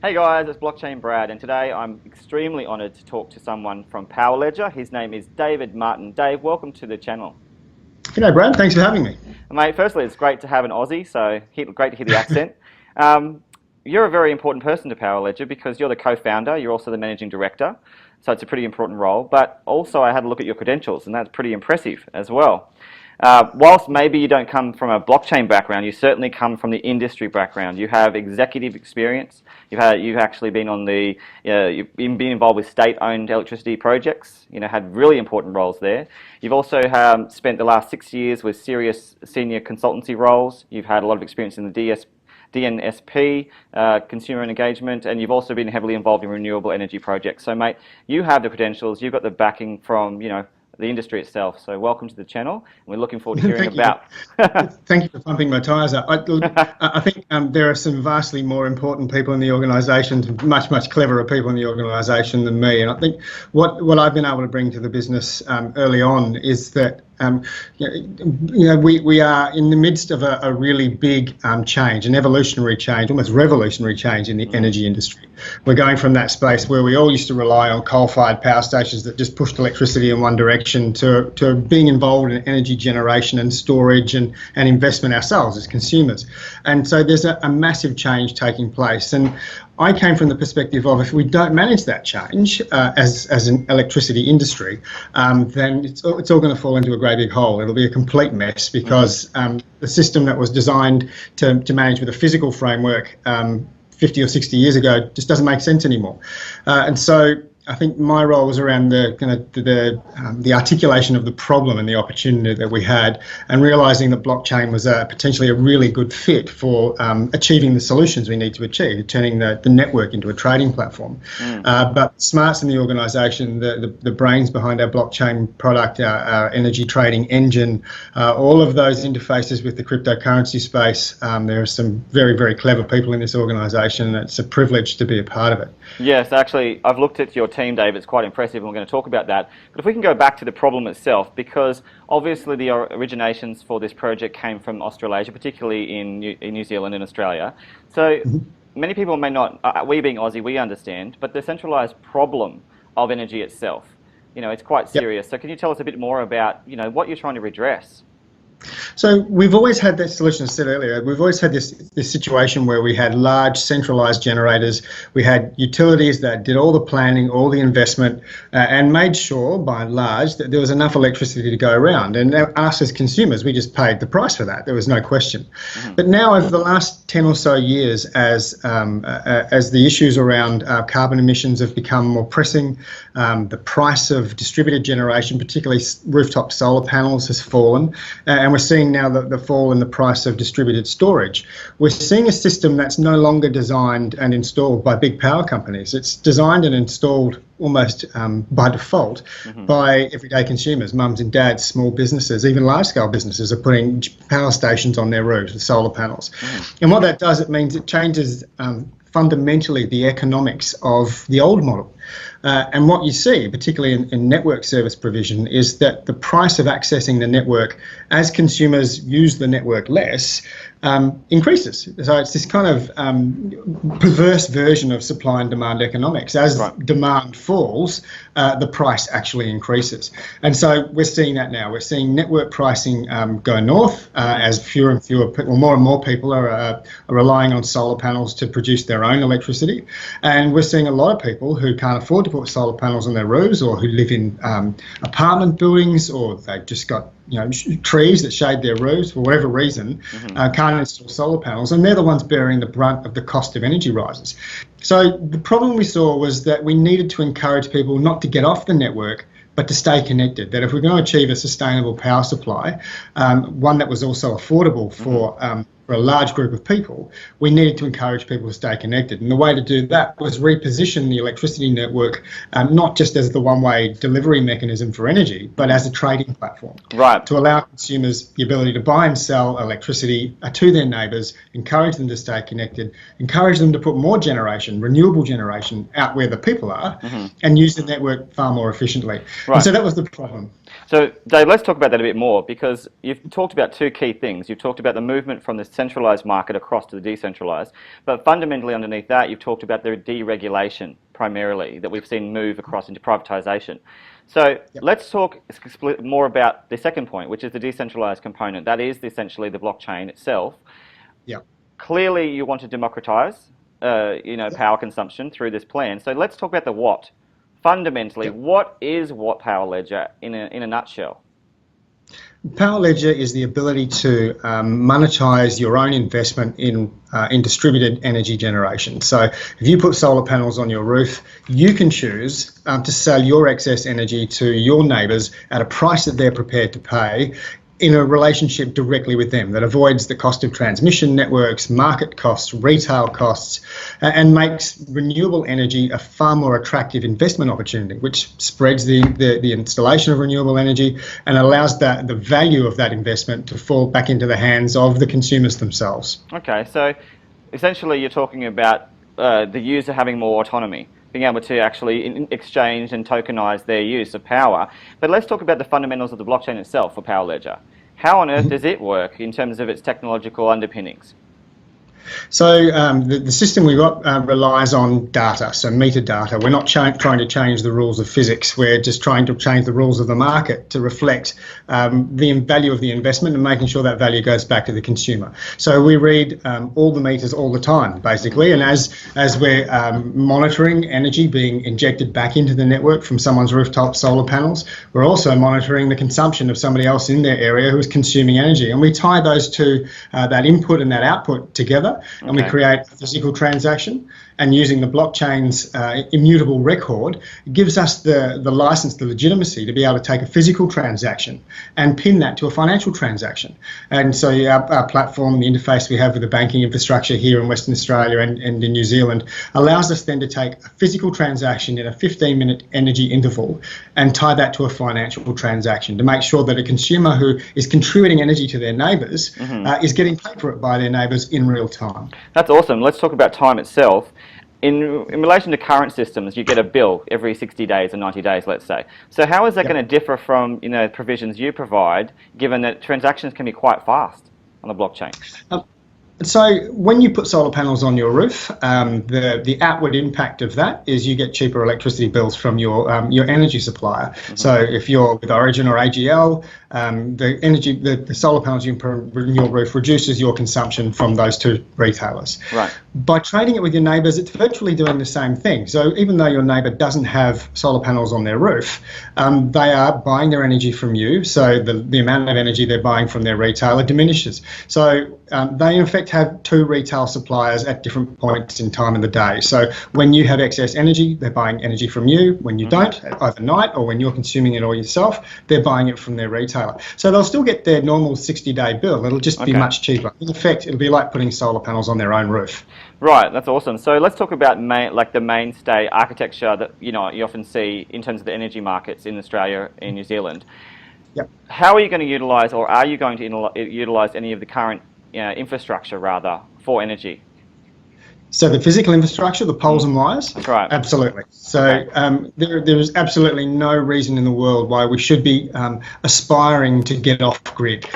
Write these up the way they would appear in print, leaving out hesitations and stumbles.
Hey guys, it's BlockchainBrad, and today I'm extremely honoured to talk to someone from Power Ledger. His name is David Martin. Dave, welcome to the channel. G'day, Brad. Thanks for having me. Mate, firstly, it's great to have an Aussie, so great to hear the accent. Um, you're a very important person to Power Ledger because you're the co-founder, you're also the managing director, so it's a pretty important role. But also, I had a look at your credentials, and that's pretty impressive as well. Whilst maybe you don't come from a blockchain background, you certainly come from the industry background. You have executive experience. You've actually been on you've been involved with state-owned electricity projects. Had really important roles there. You've also spent the last 6 years with serious senior consultancy roles. You've had a lot of experience in the DNSP, consumer engagement, and you've also been heavily involved in renewable energy projects. So, mate, you have the credentials. You've got the backing from the industry itself. So welcome to the channel, and we're looking forward to hearing about. Thank you for pumping my tyres up. I think there are some vastly more important people in the organisation, much cleverer people in the organisation than me. And I think what I've been able to bring to the business early on is that we are in the midst of a really big change, an evolutionary change, almost revolutionary change in the energy industry. We're going from that space where we all used to rely on coal-fired power stations that just pushed electricity in one direction to being involved in energy generation and storage and investment ourselves as consumers. And so there's a massive change taking place. And I came from the perspective of, if we don't manage that change as an electricity industry, then it's all going to fall into a great big hole. It'll be a complete mess because the system that was designed to manage with a physical framework 50 or 60 years ago just doesn't make sense anymore. And so I think my role was around the articulation of the problem and the opportunity that we had, and realising that blockchain was potentially a really good fit for achieving the solutions we need to achieve, turning the network into a trading platform. But smarts in the organisation, the brains behind our blockchain product, our energy trading engine, all of those interfaces with the cryptocurrency space, there are some very clever people in this organisation, and it's a privilege to be a part of it. Yes, actually, I've looked at your team, Dave. It's quite impressive, and we're going to talk about that. But if we can go back to the problem itself, because obviously the originations for this project came from Australasia, particularly in New Zealand and Australia. So many people may not, we being Aussie, we understand, but the centralised problem of energy itself, it's quite serious. So can you tell us a bit more about, what you're trying to redress? So we've always had that solution, as I said earlier, we've always had this situation where we had large centralised generators. We had utilities that did all the planning, all the investment, and made sure, by and large, that there was enough electricity to go around. And us as consumers, we just paid the price for that. There was no question. But now, over the last 10 or so years, as the issues around carbon emissions have become more pressing, the price of distributed generation, particularly rooftop solar panels, has fallen. And we're seeing now the fall in the price of distributed storage. We're seeing a system that's no longer designed and installed by big power companies. It's designed and installed almost by default by everyday consumers, mums and dads, small businesses, even large-scale businesses are putting power stations on their roofs with solar panels. And what that does, it means it changes fundamentally the economics of the old model. And what you see, particularly in network service provision, is that the price of accessing the network as consumers use the network less increases. So it's this kind of perverse version of supply and demand economics. As demand falls, the price actually increases. And so we're seeing that now. We're seeing network pricing go north as fewer and fewer people, more and more people are relying on solar panels to produce their own electricity. And we're seeing a lot of people who can't afford to put solar panels on their roofs, or who live in apartment buildings, or they've just got trees that shade their roofs for whatever reason, can't install solar panels, and they're the ones bearing the brunt of the cost of energy rises. So the problem we saw was that we needed to encourage people not to get off the network, but to stay connected. That if we're going to achieve a sustainable power supply, one that was also affordable for a large group of people, we needed to encourage people to stay connected. And the way to do that was reposition the electricity network not just as the one-way delivery mechanism for energy, but as a trading platform. To allow consumers the ability to buy and sell electricity to their neighbours, encourage them to stay connected, encourage them to put more generation, renewable generation, out where the people are, and use the network far more efficiently. And so that was the problem. So, Dave, let's talk about that a bit more, because you've talked about two key things. You've talked about the movement from the centralised market across to the decentralised, but fundamentally underneath that, you've talked about the deregulation primarily that we've seen move across into privatisation. So Yep. let's talk more about the second point, which is the decentralised component. That is essentially the blockchain itself. Yeah. Clearly, you want to democratise, power consumption through this plan. So let's talk about the what. Fundamentally, Yep. what is What Power Ledger in a nutshell? Power Ledger is the ability to monetize your own investment in distributed energy generation. So if you put solar panels on your roof, you can choose to sell your excess energy to your neighbours at a price that they're prepared to pay, in a relationship directly with them that avoids the cost of transmission networks, market costs, retail costs, and makes renewable energy a far more attractive investment opportunity, which spreads the installation of renewable energy and allows the value of that investment to fall back into the hands of the consumers themselves. Okay, so essentially you're talking about the user having more autonomy, being able to actually exchange and tokenize their use of power. But let's talk about the fundamentals of the blockchain itself for Power Ledger. How on earth does it work in terms of its technological underpinnings? So the system we've got relies on data, so metadata. We're not trying to change the rules of physics. We're just trying to change the rules of the market to reflect the value of the investment and making sure that value goes back to the consumer. So we read all the meters all the time, basically, and as we're monitoring energy being injected back into the network from someone's rooftop solar panels, we're also monitoring the consumption of somebody else in their area who is consuming energy. And we tie those two, that input and that output together, and we create a physical transaction. And using the blockchain's immutable record gives us the license, the legitimacy to be able to take a physical transaction and pin that to a financial transaction. And so our platform, the interface we have with the banking infrastructure here in Western Australia and in New Zealand, allows us then to take a physical transaction in a 15-minute energy interval and tie that to a financial transaction to make sure that a consumer who is contributing energy to their neighbours is getting paid for it by their neighbours in real time. That's awesome. Let's talk about time itself. In relation to current systems, you get a bill every 60 days or 90 days, let's say. So how is that going to differ from provisions you provide, given that transactions can be quite fast on the blockchain? So when you put solar panels on your roof, the outward impact of that is you get cheaper electricity bills from your energy supplier. So if you're with Origin or AGL, the solar panels you put on your roof reduces your consumption from those two retailers. Right. By trading it with your neighbours, it's virtually doing the same thing. So even though your neighbour doesn't have solar panels on their roof, they are buying their energy from you. So the amount of energy they're buying from their retailer diminishes. So they in effect have two retail suppliers at different points in time in the day. So when you have excess energy, they're buying energy from you. When you don't, overnight, or when you're consuming it all yourself, they're buying it from their retailer. So they'll still get their normal 60-day bill. It'll just be much cheaper. In effect, it'll be like putting solar panels on their own roof. Right, that's awesome. So let's talk about the mainstay architecture that you often see in terms of the energy markets in Australia and New Zealand. Yep. How are you going to utilise, or are you going to utilise any of the current infrastructure rather for energy? So the physical infrastructure, the poles and wires? That's right. Absolutely. So there is absolutely no reason in the world why we should be aspiring to get off grid.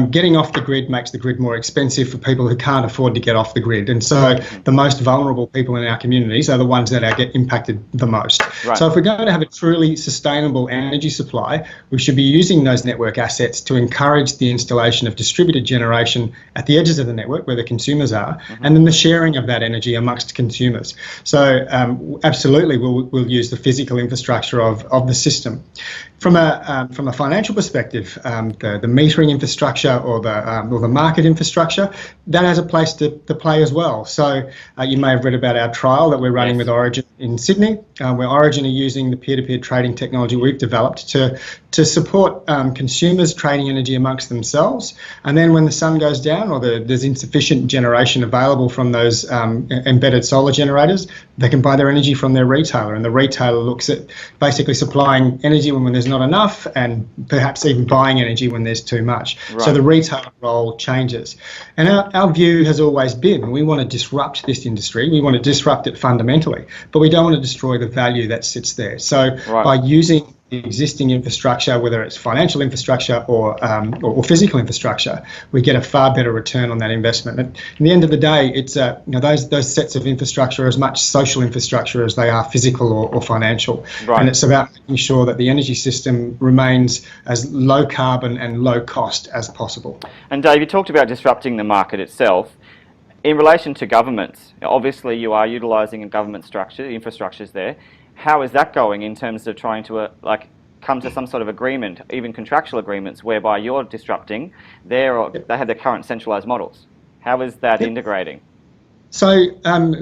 Getting off the grid makes the grid more expensive for people who can't afford to get off the grid. And so the most vulnerable people in our communities are the ones that get impacted the most. Right. So if we're going to have a truly sustainable energy supply, we should be using those network assets to encourage the installation of distributed generation at the edges of the network where the consumers are, and then the sharing of that energy amongst consumers. So absolutely we'll use the physical infrastructure of the system. From a financial perspective, the metering infrastructure or the market infrastructure, that has a place to play as well. So you may have read about our trial that we're running with Origin in Sydney, where Origin are using the peer-to-peer trading technology we've developed to support consumers trading energy amongst themselves. And then when the sun goes down or there's insufficient generation available from those embedded solar generators, they can buy their energy from their retailer, and the retailer looks at basically supplying energy when there's not enough, and perhaps even buying energy when there's too much. Right. So the retailer role changes. And our view has always been we want to disrupt this industry, we want to disrupt it fundamentally, but we don't want to destroy the value that sits there. So by using existing infrastructure, whether it's financial infrastructure or physical infrastructure, we get a far better return on that investment. And at the end of the day, it's those sets of infrastructure are as much social infrastructure as they are physical or financial. Right. And it's about making sure that the energy system remains as low carbon and low cost as possible. And Dave, you talked about disrupting the market itself. In relation to governments, obviously you are utilising a government structure, the infrastructure's there. How is that going in terms of trying to come to some sort of agreement, even contractual agreements, whereby you're disrupting they have their current centralised models? How is that integrating? So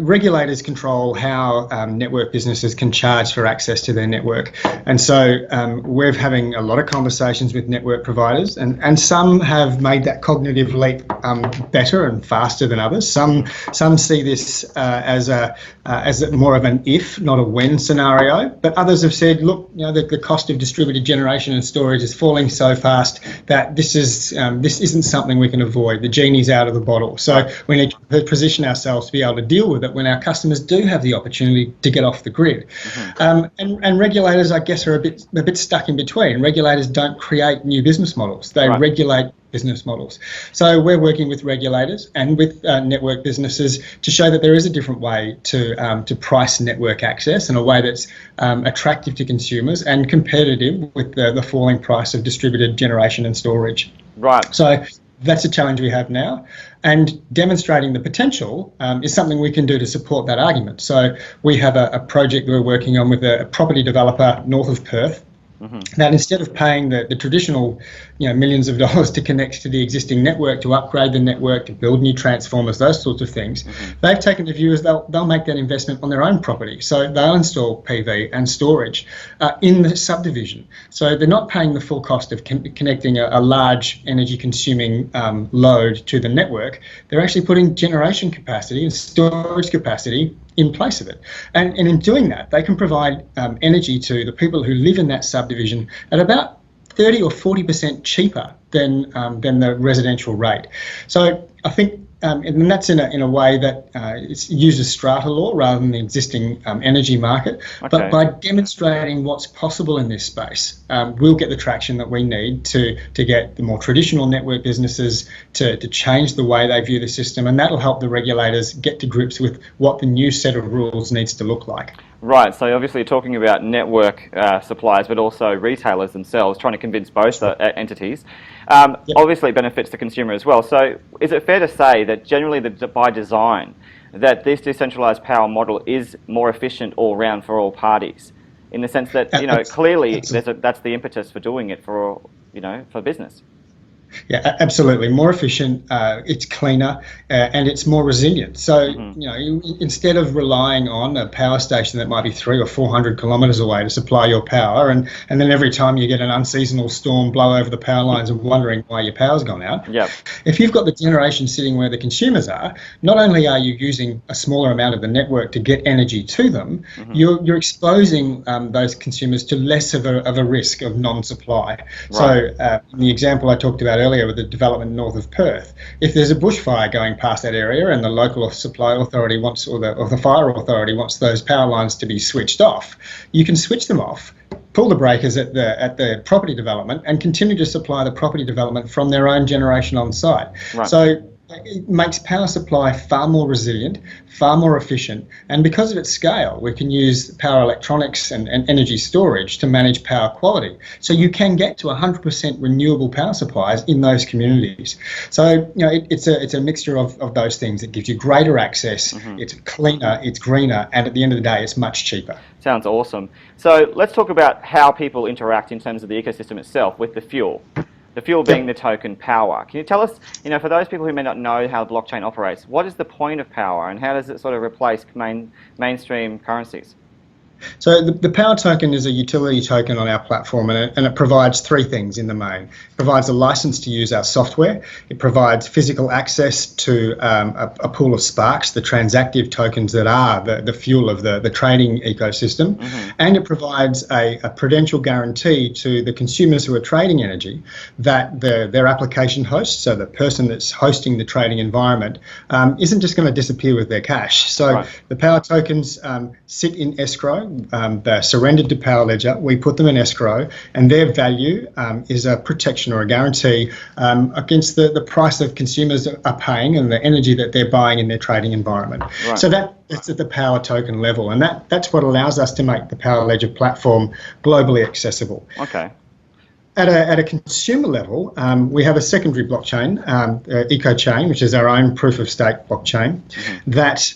regulators control how network businesses can charge for access to their network. And so we're having a lot of conversations with network providers, and some have made that cognitive leap better and faster than others. Some see this as more of an if, not a when scenario. But others have said, look, the cost of distributed generation and storage is falling so fast that this isn't something we can avoid. The genie's out of the bottle. So we need to position ourselves to be able to deal with it when our customers do have the opportunity to get off the grid. And regulators, I guess, are a bit stuck in between. Regulators don't create new business models. They regulate business models. So we're working with regulators and with network businesses to show that there is a different way to price network access in a way that's attractive to consumers and competitive with the falling price of distributed generation and storage. Right. So that's a challenge we have now, and demonstrating the potential is something we can do to support that argument. So we have a project we're working on with a property developer north of Perth, that instead of paying the traditional millions of dollars to connect to the existing network, to upgrade the network, to build new transformers, those sorts of things, they've taken the view as they'll make that investment on their own property. So they'll install PV and storage in the subdivision. So they're not paying the full cost of connecting a large energy consuming load to the network. They're actually putting generation capacity and storage capacity in place of it. And in doing that, they can provide energy to the people who live in that subdivision at about 30 or 40% cheaper than the residential rate. So I think, and that's in a way that it uses strata law rather than the existing energy market. Okay. But by demonstrating what's possible in this space, we'll get the traction that we need to get the more traditional network businesses to change the way they view the system, and that'll help the regulators get to grips with what the new set of rules needs to look like. Right, so obviously you're talking about network suppliers, but also retailers themselves, trying to convince both entities. Obviously it benefits the consumer as well. So is it fair to say that generally by design, that this decentralised power model is more efficient all round for all parties, in the sense that clearly that's the impetus for doing it for business? Yeah, absolutely. More efficient, it's cleaner, and it's more resilient. So, instead of relying on a power station that might be 300 or 400 kilometres away to supply your power, and then every time you get an unseasonal storm blow over the power lines and wondering why your power's gone out, if you've got the generation sitting where the consumers are, not only are you using a smaller amount of the network to get energy to them, you're exposing those consumers to less of a risk of non-supply. Right. So, in the example I talked about earlier with the development north of Perth, if there's a bushfire going past that area and the local supply authority wants, or the fire authority wants those power lines to be switched off, you can switch them off, pull the breakers at the property development, and continue to supply the property development from their own generation on site. Right. So it makes power supply far more resilient, far more efficient, and because of its scale, we can use power electronics and energy storage to manage power quality. So you can get to 100% renewable power supplies in those communities. So it's a mixture of those things that gives you greater access. It's cleaner, it's greener, and at the end of the day, it's much cheaper. Sounds awesome. So let's talk about how people interact in terms of the ecosystem itself with the fuel. The fuel being the token power. Can you tell us, for those people who may not know how blockchain operates, what is the point of power and how does it sort of replace mainstream currencies? So the power token is a utility token on our platform, and it provides three things in the main. It provides a license to use our software. It provides physical access to a pool of sparks, the transactive tokens that are the fuel of the trading ecosystem. And it provides a prudential guarantee to the consumers who are trading energy that their application host, so the person that's hosting the trading environment, isn't just going to disappear with their cash. So the power tokens sit in escrow they're surrendered to Power Ledger, we put them in escrow, and their value is a protection or a guarantee against the price that consumers are paying and the energy that they're buying in their trading environment. Right. So that's at the Power token level, and that's what allows us to make the Power Ledger platform globally accessible. Okay. At a consumer level, we have a secondary blockchain, EcoChain, which is our own proof-of-stake blockchain, that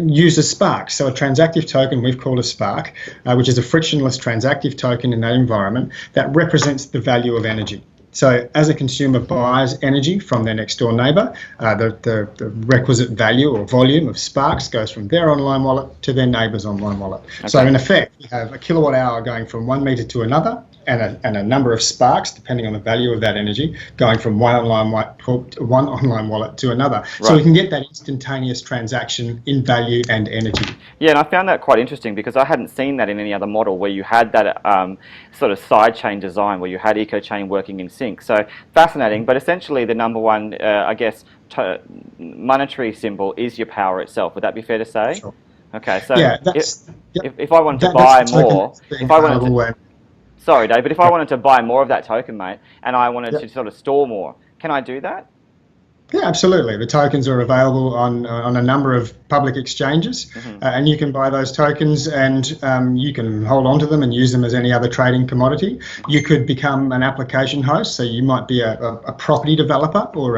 uses Spark. So a transactive token we've called a Spark, which is a frictionless transactive token in that environment that represents the value of energy. So as a consumer buys energy from their next door neighbour, the requisite value or volume of Sparks goes from their online wallet to their neighbour's online wallet. Okay. So in effect, you have a kilowatt hour going from 1 metre to another, and a number of Sparks, depending on the value of that energy, going from one online wallet to another. Right. So we can get that instantaneous transaction in value and energy. Yeah, and I found that quite interesting because I hadn't seen that in any other model where you had that sort of sidechain design where you had EcoChain working in sync. So fascinating, but essentially the number one, I guess, monetary symbol is your power itself. Would that be fair to say? Sure. Okay, so yeah, if I wanted to buy more, sorry, Dave, but if I wanted to buy more of that token, mate, and I wanted to sort of store more, can I do that? Yeah, absolutely. The tokens are available on a number of public exchanges, and you can buy those tokens and you can hold on to them and use them as any other trading commodity. You could become an application host, so you might be a property developer or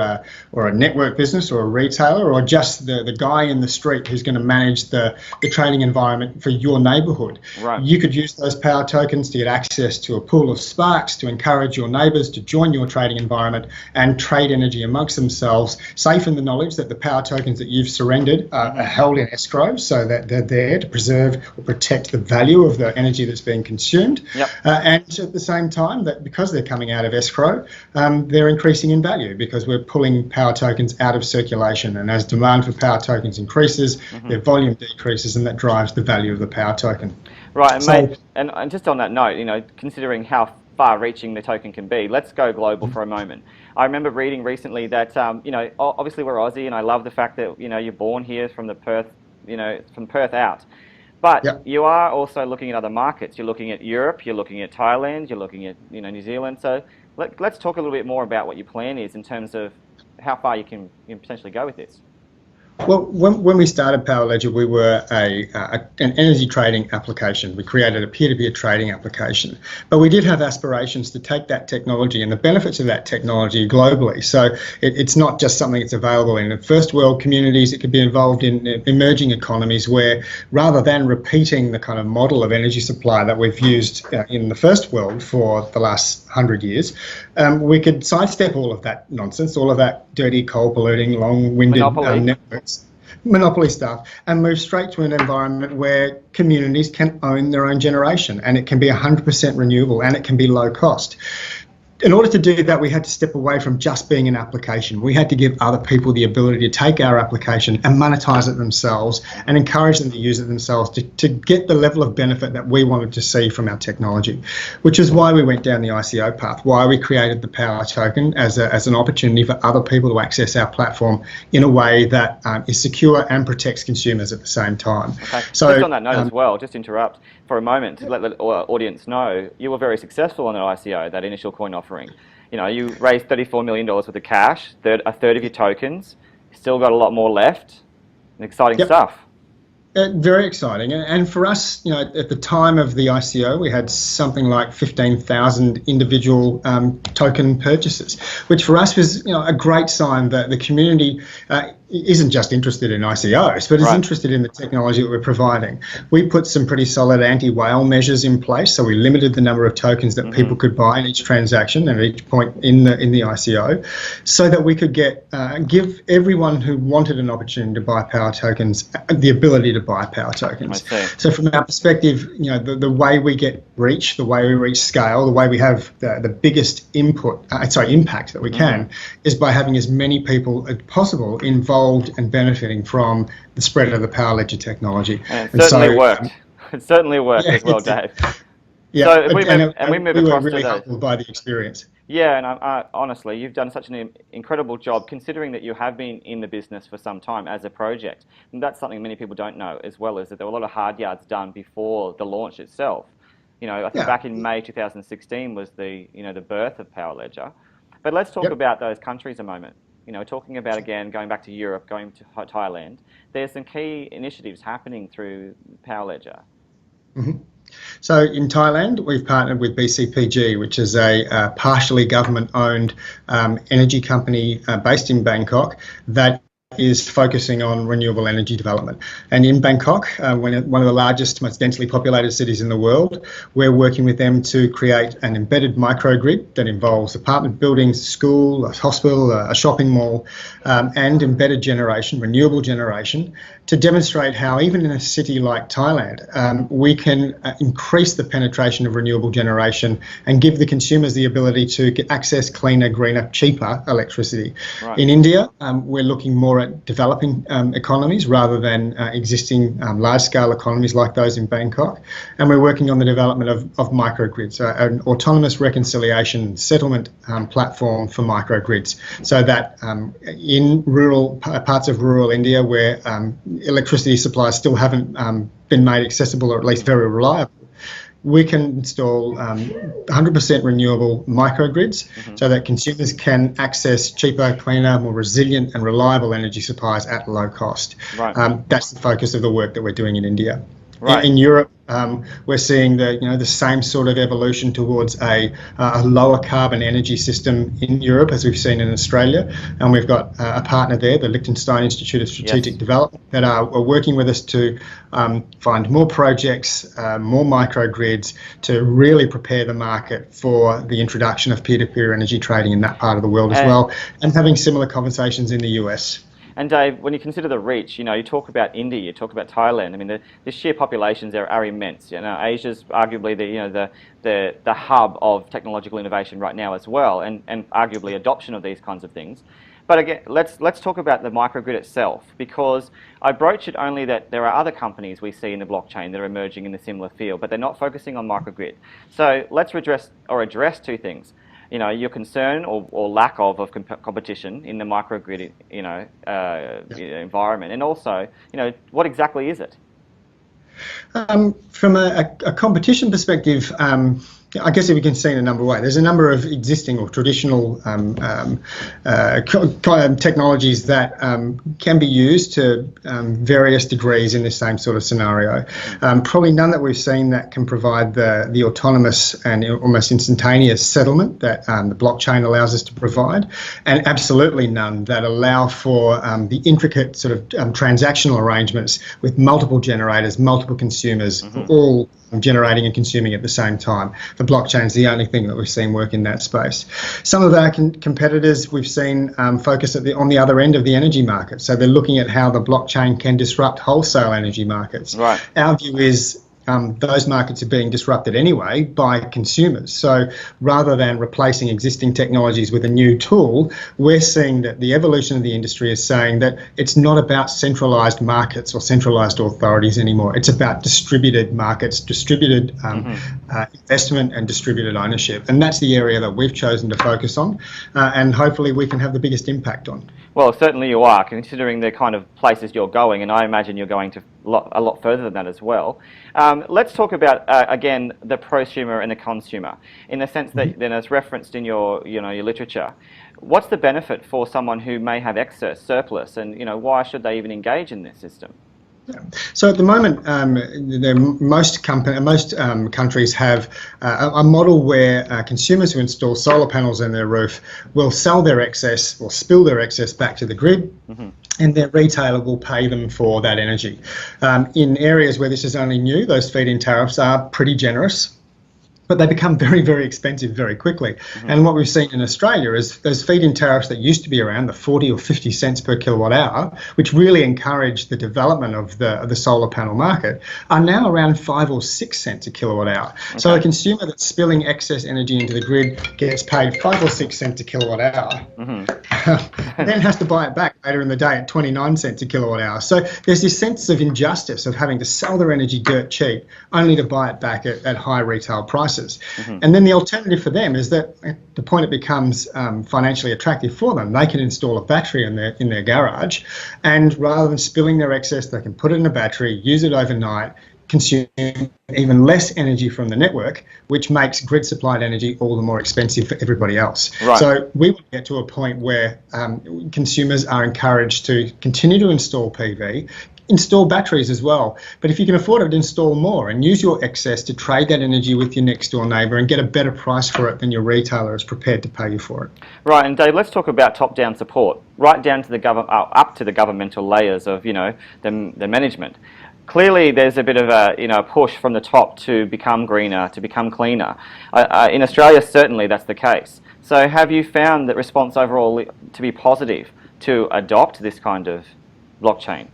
a network business or a retailer or just the guy in the street who's going to manage the trading environment for your neighbourhood. Right. You could use those power tokens to get access to a pool of Sparks to encourage your neighbours to join your trading environment and trade energy amongst themselves, safe in the knowledge that the power tokens that you've surrendered are held in escrow, so that they're there to preserve or protect the value of the energy that's being consumed. Yep. And at the same time, that because they're coming out of escrow, they're increasing in value because we're pulling power tokens out of circulation. And as demand for power tokens increases, their volume decreases, and that drives the value of the power token. Right, and, so, mate, and just on that note, considering how far-reaching the token can be, let's go global for a moment. I remember reading recently that, obviously we're Aussie, and I love the fact that, you're born here from from Perth out. But you are also looking at other markets. You're looking at Europe, you're looking at Thailand, you're looking at, New Zealand. So let's talk a little bit more about what your plan is in terms of how far you can potentially go with this. Well, when we started Power Ledger, we were an energy trading application. We created a peer-to-peer trading application. But we did have aspirations to take that technology and the benefits of that technology globally. So it's not just something that's available in first world communities. It could be involved in emerging economies where, rather than repeating the kind of model of energy supply that we've used in the first world for the last 100 years, we could sidestep all of that nonsense, all of that dirty, coal-polluting, long-winded networks, monopoly stuff, and move straight to an environment where communities can own their own generation, and it can be 100% renewable, and it can be low cost. In order to do that, we had to step away from just being an application. We had to give other people the ability to take our application and monetize it themselves and encourage them to use it themselves to get the level of benefit that we wanted to see from our technology, which is why we went down the ICO path, why we created the Power Token as an opportunity for other people to access our platform in a way that is secure and protects consumers at the same time. Okay. So, just on that note as well, just interrupt for a moment to let the audience know, you were very successful on that ICO, that initial coin offering. You raised $34 million worth of cash, a third of your tokens, still got a lot more left, exciting stuff. Very exciting. And for us, at the time of the ICO, we had something like 15,000 individual token purchases, which for us was a great sign that the community isn't just interested in ICOs, but is interested in the technology that we're providing. We put some pretty solid anti-whale measures in place, so we limited the number of tokens that people could buy in each transaction and at each point in the ICO, so that we could give everyone who wanted an opportunity to buy power tokens the ability to buy power tokens. So from our perspective, the way we get reach, the way we reach scale, the way we have the biggest impact that we can is by having as many people as possible involved and benefiting from the spread of the Power Ledger technology. And it certainly worked. It certainly worked as well, Dave. Yeah, so we were really humbled by the experience. Yeah, and honestly, you've done such an incredible job considering that you have been in the business for some time as a project. And that's something many people don't know as well, is that there were a lot of hard yards done before the launch itself. I think Yeah. back in May 2016 was the birth of Power Ledger. But let's talk Yep. about those countries a moment. Talking about again going back to Europe, going to Thailand. There's some key initiatives happening through Power Ledger. Mhm. So in Thailand, we've partnered with BCPG, which is a partially government-owned energy company based in Bangkok that is focusing on renewable energy development. And in Bangkok, one of the largest, most densely populated cities in the world, we're working with them to create an embedded microgrid that involves apartment buildings, a school, a hospital, a shopping mall, and embedded generation, renewable generation, to demonstrate how even in a city like Thailand, we can increase the penetration of renewable generation and give the consumers the ability to get access cleaner, greener, cheaper electricity. Right. In India, we're looking more at developing economies rather than existing large-scale economies like those in Bangkok. And we're working on the development of microgrids, so an autonomous reconciliation settlement platform for microgrids, so that in rural parts of rural India where electricity supplies still haven't been made accessible, or at least very reliable, we can install 100% renewable microgrids so that consumers can access cheaper, cleaner, more resilient and reliable energy supplies at low cost. Right. That's the focus of the work that we're doing in India. Right. In Europe, we're seeing the same sort of evolution towards a lower carbon energy system in Europe as we've seen in Australia, and we've got a partner there, the Liechtenstein Institute of Strategic Development, that are working with us to find more projects, more microgrids, to really prepare the market for the introduction of peer-to-peer energy trading in that part of the world as well, and having similar conversations in the US. And Dave, when you consider the reach, you talk about India, you talk about Thailand. I mean, the sheer populations there are immense. Asia's arguably the hub of technological innovation right now as well, and arguably adoption of these kinds of things. But again, let's talk about the microgrid itself, because I broach it only that there are other companies we see in the blockchain that are emerging in a similar field, but they're not focusing on microgrid. So let's address two things. Your concern or lack of competition in the microgrid, environment, and also, what exactly is it? From a competition perspective, I guess if you can see in a number of ways, there's a number of existing or traditional technologies that can be used to various degrees in the same sort of scenario. Probably none that we've seen that can provide the autonomous and almost instantaneous settlement that the blockchain allows us to provide, and absolutely none that allow for the intricate sort of transactional arrangements with multiple generators, multiple consumers, all generating and consuming at the same time. The blockchain is the only thing that we've seen work in that space. Some of our competitors we've seen focus on the other end of the energy market. So they're looking at how the blockchain can disrupt wholesale energy markets. Right. Our view is those markets are being disrupted anyway by consumers. So rather than replacing existing technologies with a new tool, we're seeing that the evolution of the industry is saying that it's not about centralized markets or centralized authorities anymore. It's about distributed markets, distributed investment and distributed ownership. And that's the area that we've chosen to focus on, and hopefully we can have the biggest impact on. Well, certainly you are, considering the kind of places you're going, and I imagine you're going to a lot further than that as well. Let's talk about, again, the prosumer and the consumer, in the sense that, then as referenced in your literature. What's the benefit for someone who may have excess, surplus, and why should they even engage in this system? So at the moment, most countries have a model where consumers who install solar panels on their roof will sell their excess or spill their excess back to the grid, and their retailer will pay them for that energy. In areas where this is only new, those feed-in tariffs are pretty generous, but they become very, very expensive very quickly. And what we've seen in Australia is those feed-in tariffs that used to be around the 40 or 50 cents per kilowatt hour, which really encouraged the development of the solar panel market, are now around 5 or 6 cents a kilowatt hour. Okay. So a consumer that's spilling excess energy into the grid gets paid 5 or 6 cents a kilowatt hour, and then has to buy it back later in the day at 29 cents a kilowatt hour. So there's this sense of injustice of having to sell their energy dirt cheap only to buy it back at high retail prices. prices. And then the alternative for them is that at the point it becomes financially attractive for them, they can install a battery in their garage, and rather than spilling their excess, they can put it in a battery, use it overnight, consume even less energy from the network, which makes grid supplied energy all the more expensive for everybody else. Right. So we will get to a point where consumers are encouraged to continue to install PV, install batteries as well. But if you can afford it, install more and use your excess to trade that energy with your next door neighbour and get a better price for it than your retailer is prepared to pay you for it. Right, and Dave, let's talk about top-down support, right down to the up to the governmental layers of, the management. Clearly, there's a bit of a push from the top to become greener, to become cleaner. In Australia, certainly that's the case. So, have you found that response overall to be positive to adopt this kind of blockchain?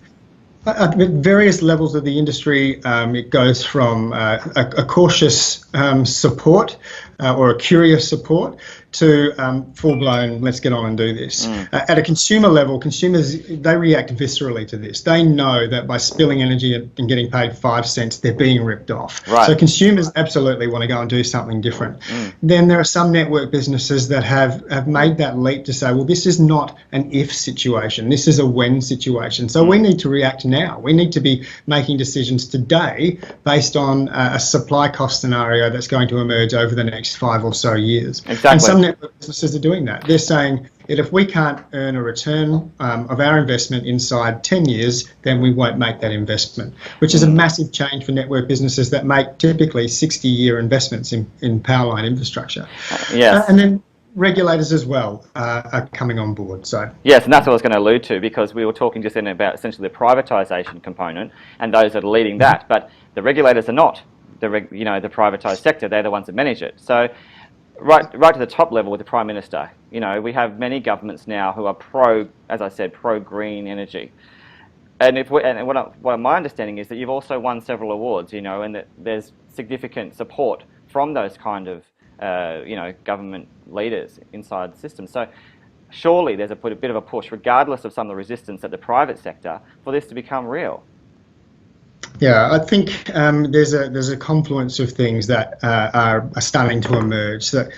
At various levels of the industry, it goes from a cautious support or a curious support to full-blown, let's get on and do this. At a consumer level, consumers, they react viscerally to this. They know that by spilling energy and getting paid 5 cents, they're being ripped off. Right. So consumers absolutely want to go and do something different. Then there are some network businesses that have made that leap to say, well, this is not an if situation. This is a when situation. So we need to react now. We need to be making decisions today based on a supply cost scenario that's going to emerge over the next 5 or so years. Exactly. And some network businesses are doing that. They're saying that if we can't earn a return of our investment inside 10 years, then we won't make that investment, which is a massive change for network businesses that make typically 60-year investments in power line infrastructure. Yes. And then regulators as well are coming on board. So yes, and that's what I was going to allude to, because we were talking just then about essentially the privatisation component and those that are leading that, but the regulators are not the privatised sector. They're the ones that manage it. So right to the top level with the Prime Minister, we have many governments now who are pro green energy. And what my understanding is that you've also won several awards, and that there's significant support from those kind of government leaders inside the system. So surely there's a bit of a push, regardless of some of the resistance at the private sector, for this to become real. Yeah, I think there's a confluence of things that are starting to emerge. That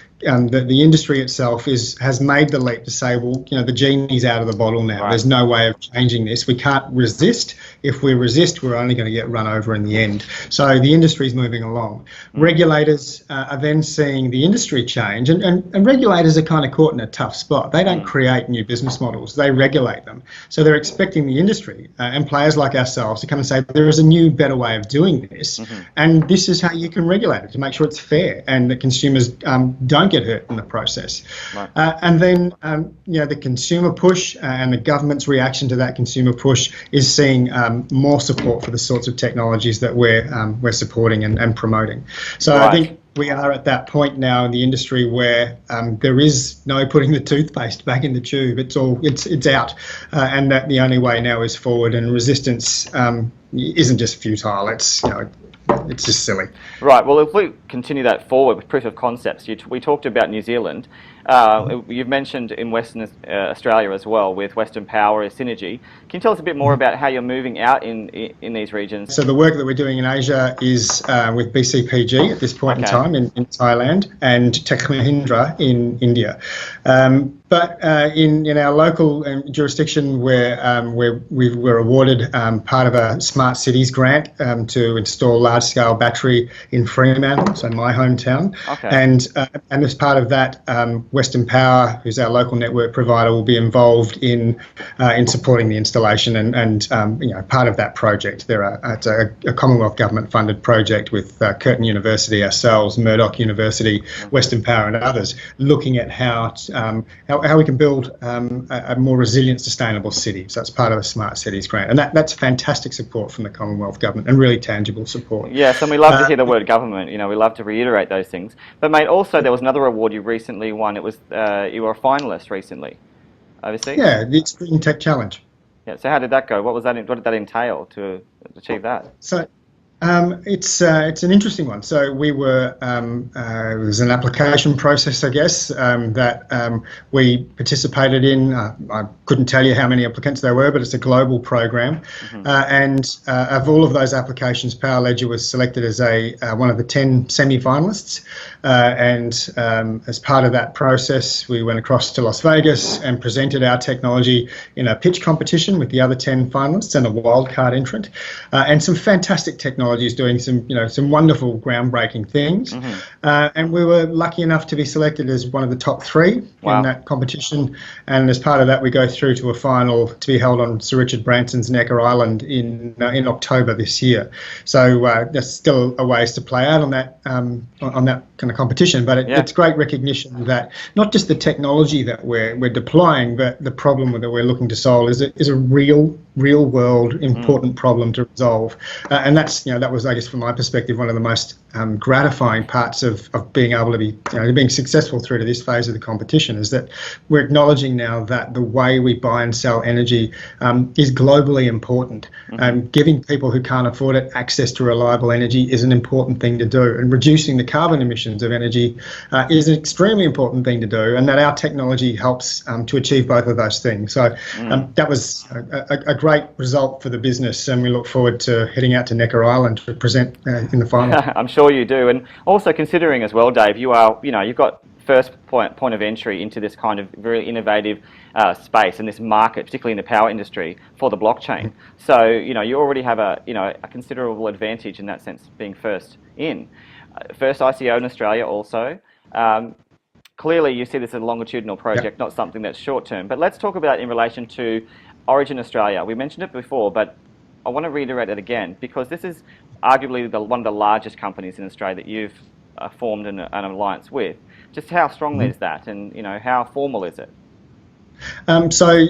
the industry itself has made the leap to say, well, the genie's out of the bottle now. Right. There's no way of changing this. We can't resist. If we resist, we're only going to get run over in the end. So the industry's moving along. Regulators are then seeing the industry change, and regulators are kind of caught in a tough spot. They don't create new business models. They regulate them. So they're expecting the industry and players like ourselves to come and say, there is a new, better way of doing this, and this is how you can regulate it to make sure it's fair and that consumers don't get hurt in the process. Right. And then the consumer push and the government's reaction to that consumer push is seeing more support for the sorts of technologies that we're supporting and promoting. So Right. I think we are at that point now in the industry where there is no putting the toothpaste back in the tube. It's out, and that the only way now is forward. And resistance isn't just futile. It's just silly. Right. Well, if we continue that forward with proof of concepts, we talked about New Zealand. You've mentioned in Western Australia as well with Western Power, Synergy. Can you tell us a bit more about how you're moving out in these regions? So the work that we're doing in Asia is with BCPG at this point in time in Thailand, and Tech Mahindra in India. But in our local jurisdiction, where we were awarded part of a smart cities grant to install large-scale battery in Fremantle, so my hometown. Okay. And as part of that, Western Power, who's our local network provider, will be involved in supporting the installation and part of that project. It's a Commonwealth government-funded project with Curtin University, ourselves, Murdoch University, Western Power, and others, looking at how we can build a more resilient, sustainable city. So that's part of a Smart Cities grant, and that's fantastic support from the Commonwealth government and really tangible support. Yes, and we love to hear the word government. We love to reiterate those things. But mate, also there was another award you recently won. It was you were a finalist recently, overseas. Yeah, the Extreme Tech Challenge. Yeah. So how did that go? What did that entail to achieve that? So It's an interesting one. So we were it was an application process, I guess, that we participated in. I couldn't tell you how many applicants there were, but it's a global program. And of all of those applications, Power Ledger was selected as one of the 10 semi-finalists. And as part of that process, we went across to Las Vegas and presented our technology in a pitch competition with the other 10 finalists and a wildcard entrant, and some fantastic technology is doing some wonderful groundbreaking things, and we were lucky enough to be selected as one of the top 3 in that competition. And as part of that, we go through to a final to be held on Sir Richard Branson's Necker Island in October this year. So there's still a ways to play out on that kind of competition, but it's great recognition that not just the technology that we're deploying, but the problem that we're looking to solve is a real world important problem to resolve, and that was, I guess, from my perspective, one of the most gratifying parts of being able to be being successful through to this phase of the competition, is that we're acknowledging now that the way we buy and sell energy is globally important. Giving people who can't afford it access to reliable energy is an important thing to do, and reducing the carbon emissions of energy is an extremely important thing to do, and that our technology helps to achieve both of those things. So that was a great result for the business, and we look forward to heading out to Necker Island to present in the final. I'm sure you do, and also considering as well, Dave, you've got first point of entry into this kind of very innovative space and this market, particularly in the power industry, for the blockchain. So you already have a considerable advantage in that sense, being first in. First ICO in Australia also. Clearly you see this as a longitudinal project, not something that's short term. But let's talk about in relation to Origin Australia. We mentioned it before, but I want to reiterate it again, because this is arguably one of the largest companies in Australia that you've formed an alliance with. Just how strong is that, and how formal is it? So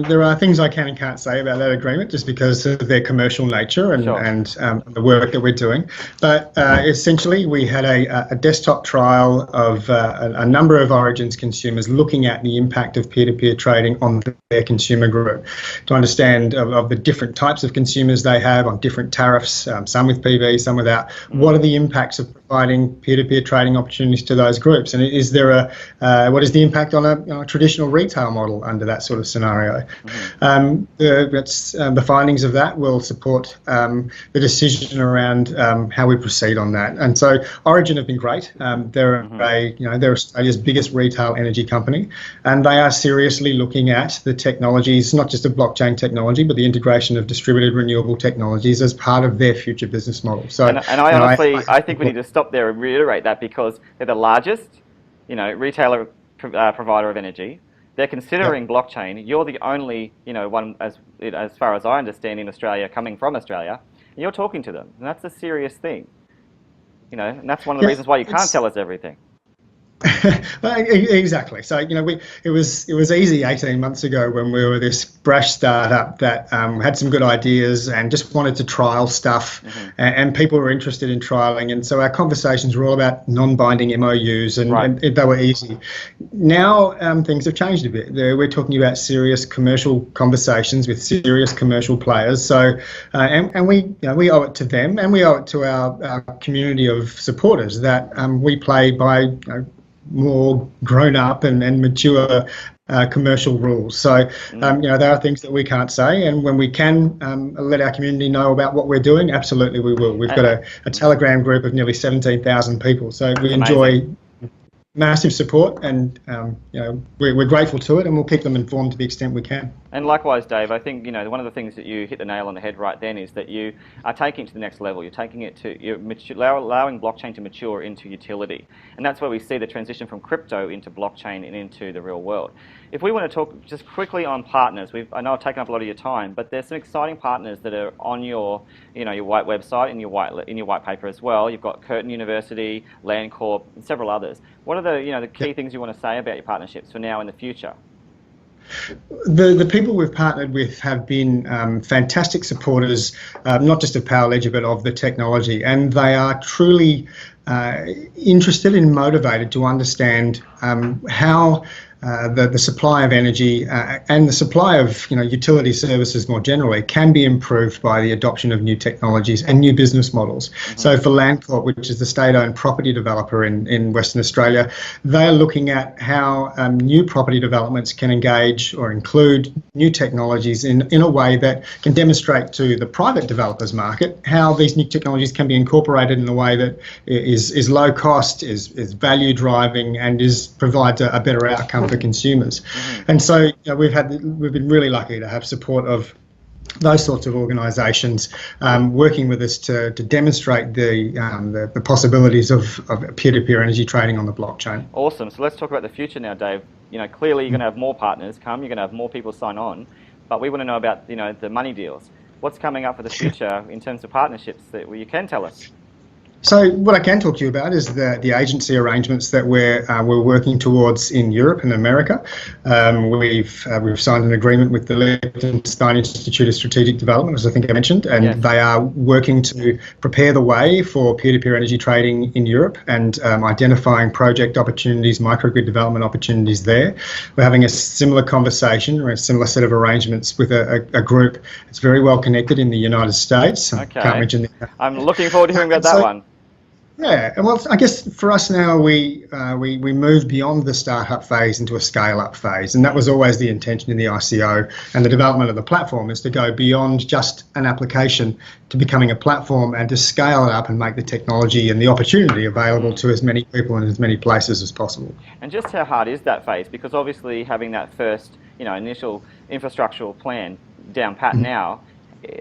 there are things I can and can't say about that agreement, just because of their commercial nature and the work that we're doing. But essentially, we had a desktop trial of a number of Origin's consumers looking at the impact of peer-to-peer trading on their consumer group, to understand of the different types of consumers they have on different tariffs, some with PV, some without. What are the impacts of providing peer-to-peer trading opportunities to those groups, and is there what is the impact on a traditional retail model under that sort of scenario? The findings of that will support the decision around how we proceed on that. And so Origin have been great. They're they're Australia's biggest retail energy company, and they are seriously looking at the technologies, not just of blockchain technology, but the integration of distributed renewable technologies as part of their future business model. So, and I honestly, I think we need to stop there and reiterate that, because they're the largest, retailer provider of energy. They're considering blockchain. You're the only, one, as far as I understand, in Australia, coming from Australia. And you're talking to them, and that's a serious thing. And that's one of the reasons why you can't tell us everything. Exactly. So it was easy 18 months ago when we were this brash startup that had some good ideas and just wanted to trial stuff, and people were interested in trialing, and so our conversations were all about non-binding MOUs, and they were easy. Now things have changed a bit. We're talking about serious commercial conversations with serious commercial players. So and we owe it to them, and we owe it to our community of supporters that we play by more grown up and mature commercial rules. So there are things that we can't say, and when we can let our community know about what we're doing, absolutely we will. We've got a Telegram group of nearly 17,000 people, so we enjoy massive support, and we're grateful to it, and we'll keep them informed to the extent we can. And likewise, Dave, I think one of the things that you hit the nail on the head right then is that you are taking it to the next level. You're taking it to allowing blockchain to mature into utility, and that's where we see the transition from crypto into blockchain and into the real world. If we want to talk just quickly on partners, I know I've taken up a lot of your time, but there's some exciting partners that are on your your white website and your white paper as well. You've got Curtin University, Landcorp, and several others. What are the key things you want to say about your partnerships for now and the future? The people we've partnered with have been fantastic supporters, not just of Power Ledger, but of the technology, and they are truly interested and motivated to understand how the supply of energy and the supply of utility services more generally can be improved by the adoption of new technologies and new business models. So for Landcorp, which is the state-owned property developer in Western Australia, they're looking at how new property developments can engage or include new technologies in a way that can demonstrate to the private developers market how these new technologies can be incorporated in a way that is low cost, is value driving, and provides a better outcome for consumers. And so we've been really lucky to have support of those sorts of organisations working with us to demonstrate the possibilities of peer-to-peer energy trading on the blockchain. Awesome. So let's talk about the future now, Dave. Clearly you're going to have more partners come, you're going to have more people sign on, but we want to know about the money deals. What's coming up for the future in terms of partnerships that you can tell us? So what I can talk to you about is the agency arrangements that we're working towards in Europe and America. We've signed an agreement with the Liechtenstein Institute of Strategic Development, as I think I mentioned, and they are working to prepare the way for peer-to-peer energy trading in Europe and identifying project opportunities, microgrid development opportunities there. We're having a similar conversation or a similar set of arrangements with a group that's very well connected in the United States. Okay. Can't mention I'm looking forward to hearing about that one. Yeah, and well, I guess for us now, we moved beyond the startup phase into a scale-up phase, and that was always the intention in the ICO and the development of the platform, is to go beyond just an application to becoming a platform and to scale it up and make the technology and the opportunity available to as many people in as many places as possible. And just how hard is that phase? Because obviously having that first, initial infrastructural plan down pat now,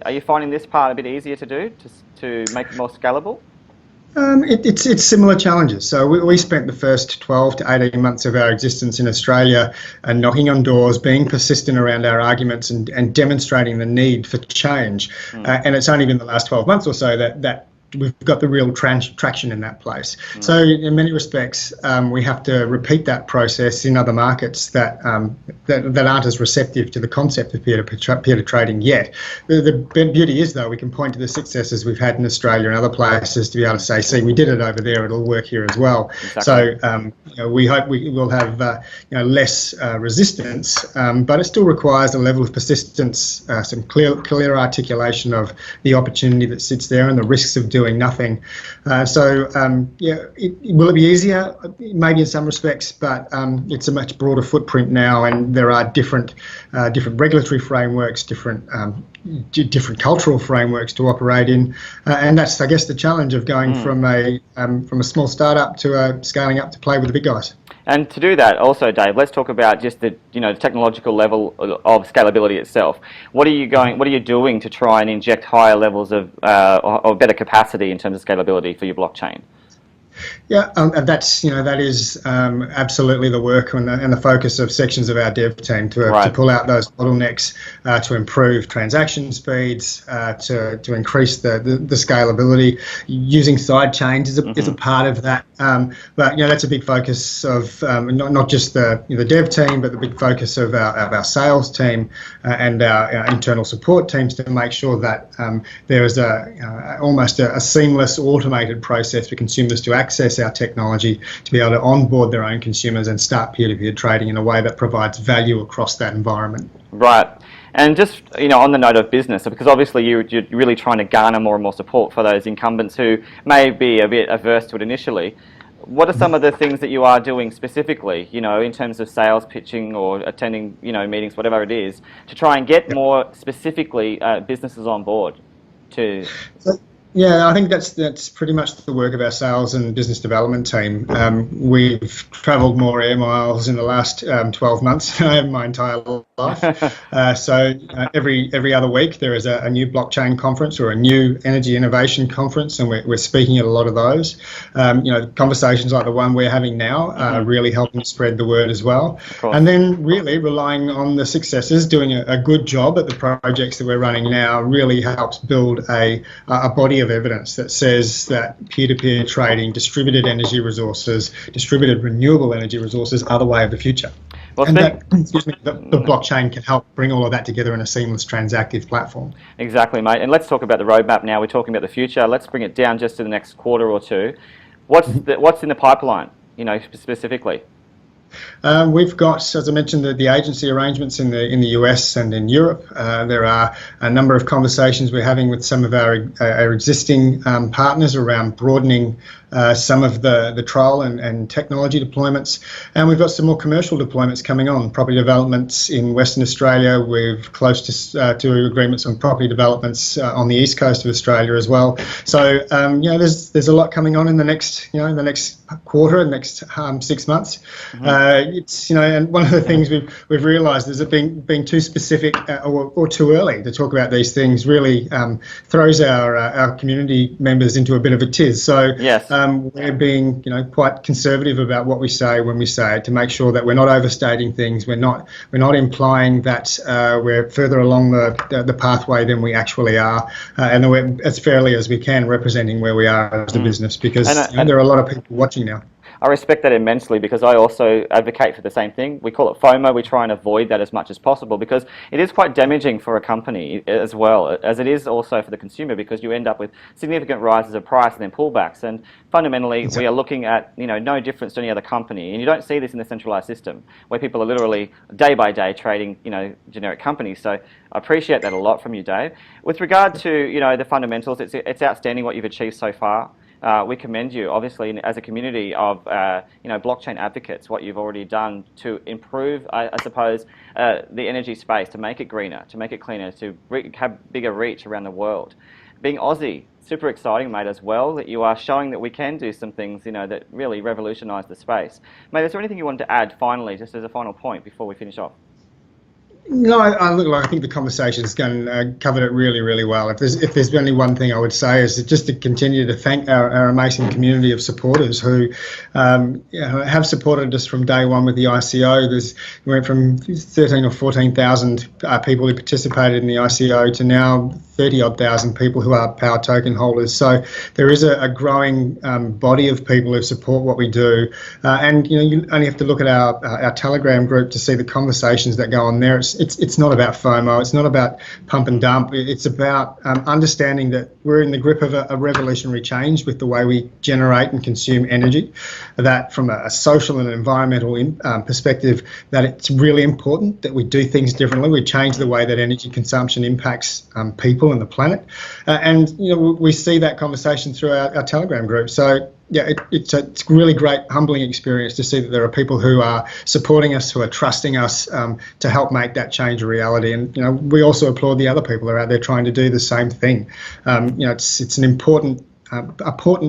are you finding this part a bit easier to do to make it more scalable? It's similar challenges. So we spent the first 12 to 18 months of our existence in Australia knocking on doors, being persistent around our arguments and demonstrating the need for change. And it's only been the last 12 months or so that we've got the real traction in that place. So in many respects, we have to repeat that process in other markets that aren't as receptive to the concept of peer-to-peer trading yet. The beauty is, though, we can point to the successes we've had in Australia and other places to be able to say, see, we did it over there, it'll work here as well. Exactly. So we hope we will have less resistance, but it still requires a level of persistence, some clear articulation of the opportunity that sits there and the risks of doing nothing. Will it be easier? Maybe in some respects, but it's a much broader footprint now, and there are different regulatory frameworks, different cultural frameworks to operate in, and that's, I guess, the challenge of going from a small startup to scaling up to play with the big guys. And to do that, also, Dave, let's talk about just the technological level of scalability itself. What are you doing to try and inject higher levels of or better capacity in terms of scalability for your blockchain? Yeah, and that is absolutely the work and the focus of sections of our dev team to pull out those bottlenecks, to improve transaction speeds, to increase the scalability. Using side chains is a part of that, but that's a big focus of not just the dev team, but the big focus of our sales team and our internal support teams to make sure that there is almost a seamless automated process for consumers to access our technology, to be able to onboard their own consumers and start peer-to-peer trading in a way that provides value across that environment. Right. And just on the note of business, because obviously you're really trying to garner more and more support for those incumbents who may be a bit averse to it initially. What are some of the things that you are doing specifically, in terms of sales pitching or attending, meetings, whatever it is, to try and get more specifically businesses on board to... Yeah, I think that's pretty much the work of our sales and business development team. We've travelled more air miles in the last 12 months than I have in my entire life. So every other week there is a new blockchain conference or a new energy innovation conference, and we're speaking at a lot of those. Conversations like the one we're having now are really helping spread the word as well. And then really relying on the successes, doing a good job at the projects that we're running now really helps build a body of evidence that says that peer-to-peer trading, distributed energy resources, distributed renewable energy resources are the way of the future. Well, and the blockchain can help bring all of that together in a seamless transactive platform. Exactly, mate. And let's talk about the roadmap now. We're talking about the future. Let's bring it down just to the next quarter or two. What's in the pipeline, specifically? We've got, as I mentioned, the agency arrangements in the US and in Europe. There are a number of conversations we're having with some of our existing partners around broadening some of the trial and technology deployments. And we've got some more commercial deployments coming on. Property developments in Western Australia. We're close to agreements on property developments on the east coast of Australia as well. So there's a lot coming on in the next quarter, the next 6 months. Mm-hmm. It's and one of the things we've realised is that being too specific or too early to talk about these things really throws our community members into a bit of a tiz. So yes. We're being quite conservative about what we say when we say it, to make sure that we're not overstating things. We're not implying that we're further along the pathway than we actually are, and that we're as fairly as we can representing where we are as a business, because there are a lot of people watching now. I respect that immensely, because I also advocate for the same thing. We call it FOMO. We try and avoid that as much as possible, because it is quite damaging for a company as well as it is also for the consumer, because you end up with significant rises of price and then pullbacks. And fundamentally, exactly, we are looking at no difference to any other company. And you don't see this in the centralized system, where people are literally day by day trading generic companies. So I appreciate that a lot from you, Dave. With regard to the fundamentals, it's outstanding what you've achieved so far. We commend you, obviously, as a community of blockchain advocates, what you've already done to improve, I suppose, the energy space, to make it greener, to make it cleaner, to have bigger reach around the world. Being Aussie, super exciting, mate, as well, that you are showing that we can do some things, that really revolutionise the space. Mate, is there anything you wanted to add finally, just as a final point before we finish off? No, I think the conversation's covered it really, really well. If there's only one thing I would say, is just to continue to thank our amazing community of supporters who have supported us from day one with the ICO. We went from 13 or 14,000 people who participated in the ICO to now 30-odd thousand people who are power token holders. So there is a growing body of people who support what we do. And you only have to look at our Telegram group to see the conversations that go on there. It's not about FOMO. It's not about pump and dump. It's about understanding that we're in the grip of a revolutionary change with the way we generate and consume energy. That from a social and environmental perspective, that it's really important that we do things differently. We change the way that energy consumption impacts people and the planet. And we see that conversation through our Telegram group. So yeah, it's a really great, humbling experience to see that there are people who are supporting us, who are trusting us to help make that change a reality. And we also applaud the other people who are out there trying to do the same thing. It's an important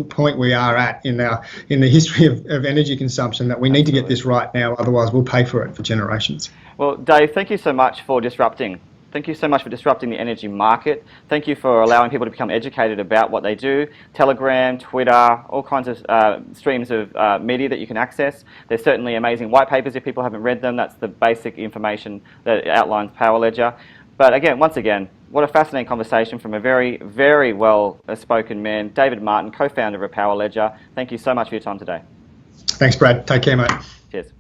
point we are at in the history of energy consumption, that we need to get this right now, otherwise we'll pay for it for generations. Well, Dave, thank you so much for disrupting. Thank you so much for disrupting the energy market. Thank you for allowing people to become educated about what they do. Telegram, Twitter, all kinds of streams of media that you can access. There's certainly amazing white papers if people haven't read them. That's the basic information that outlines Power Ledger. But again, once again, what a fascinating conversation from a very, very well-spoken man, David Martin, co-founder of Power Ledger. Thank you so much for your time today. Thanks, Brad. Take care, mate. Cheers.